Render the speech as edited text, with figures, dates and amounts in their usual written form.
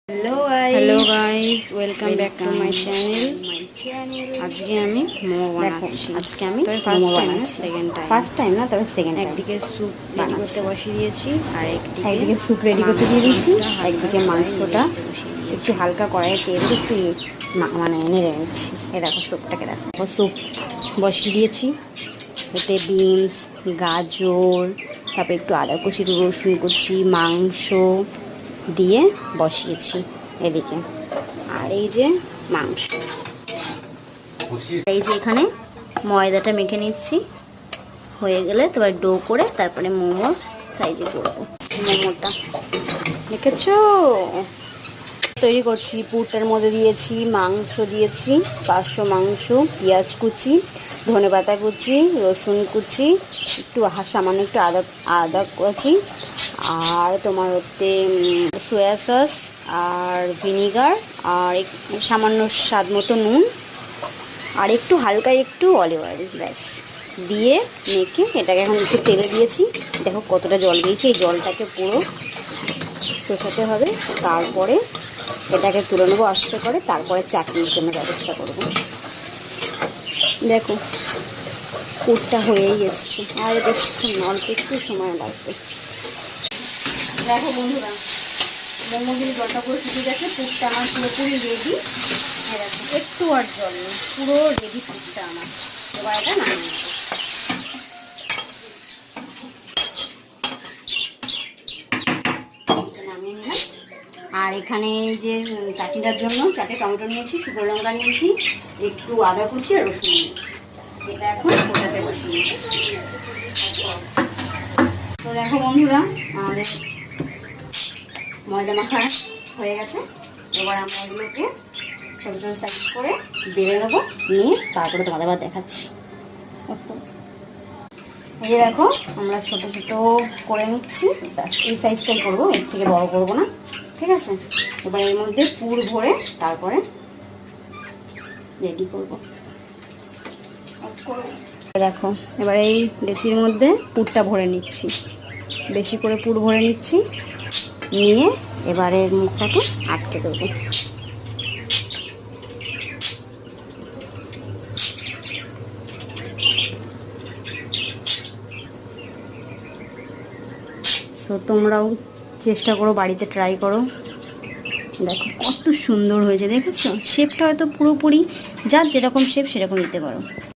Hello guys welcome back to my channel. আজকে আমি মোমো বানাচ্ছি। আজকে আমি ফার্স্ট টাইম না সেকেন্ড টাইম একদিকে স্যুপ রেডি করতে বসিয়ে দিয়েছি আর একদিকে স্যুপ রেডি করতে দিয়ে দিয়েছি, একদিকে মাংসটা একটু হালকা কড়াইয়ে তেল একটু মানে নেড়ে নিচ্ছি। এ দেখো স্যুপটাকে, দেখো স্যুপ বসিয়ে দিয়েছি। এতে বিনস, গাজর, তারপরে একটু আদা কুচি, রসুন কুচি, মাংস দিয়ে বসিয়েছি এদিকে। আর এই যে মাংস, এই যে এখানে ময়দাটা মেখে নিচ্ছি। হয়ে গেলে তারপর ডো করে তারপরে মোমো সাইজে করবো। মোমোটা দেখেছো তৈরি করছি। পুরটার মধ্যে দিয়েছি মাংস, দিয়েছি 500 মাংস, পেঁয়াজ কুচি, ধনেপাতা কুচি, রসুন কুচি, একটু সামান্য একটু আদা কুচি, আর তোমার হচ্ছে সয়া সস আর ভিনিগার, আর সামান্য স্বাদ মতো নুন, আর একটু হালকা একটু অলিভ অয়েল, ব্যাস দিয়ে মেখে এটাকে এখন একটু তেলে দিয়েছি। দেখো কতটা জল দিয়েছি। এই জলটাকে পুরো শোষাতে হবে। তারপরে এটাকে তুলে নেবো আস্তে করে, তারপরে চাটনির জন্য ব্যবস্থা করব। দেখো পুরটা হয়েই এসছে, আর বেশ অল্প একটু সময় লাগবে। দেখো বন্ধুরা, মোমোগুলি জলটা পুরো শুকিয়ে গেছে। পুরটা আমার পুরোপুরি রেডি। দেখো একটু আর জল নেই, পুরো রেডি পুরটা আমার। এবার এটা নামিয়ে নেবো। নামিয়ে নিলাম। আর এখানে যে চাটনিটার জন্য টমেটো নিয়েছি, শুকনো লঙ্কা নিয়েছি, একটু আদা কুচি আর রসুন নিয়েছি। এটা এখন ওটাতে বসিয়ে নিয়েছি। তো দেখো বন্ধুরা, আমাদের ময়দা মাখা হয়ে গেছে। এবার আমরা এগুলোকে ছোটো ছোটো সাইজ করে বেলে নেবো, নিয়ে তারপরে তোমাদের আবার দেখাচ্ছি। এই যে দেখো আমরা ছোটো ছোটো করে নিচ্ছি। এই সাইজটাই করবো, এর থেকে বড় করবো না, ঠিক আছে? এবার এর মধ্যে পুর ভরে তারপরে রেডি করবো। দেখো এবার এই লেচির মধ্যে পুরটা ভরে নিচ্ছি, বেশি করে পুর ভরে নিচ্ছি। নিয়ে এবারে মুখটাকে আটকে দেবো। সো তোমরাও চেষ্টা করো, বাড়িতে ট্রাই করো। দেখো কত সুন্দর হয়েছে, দেখেছো? শেপটা হয়তো পুরোপুরি যার যেরকম শেপ সেরকম দিতে পারো।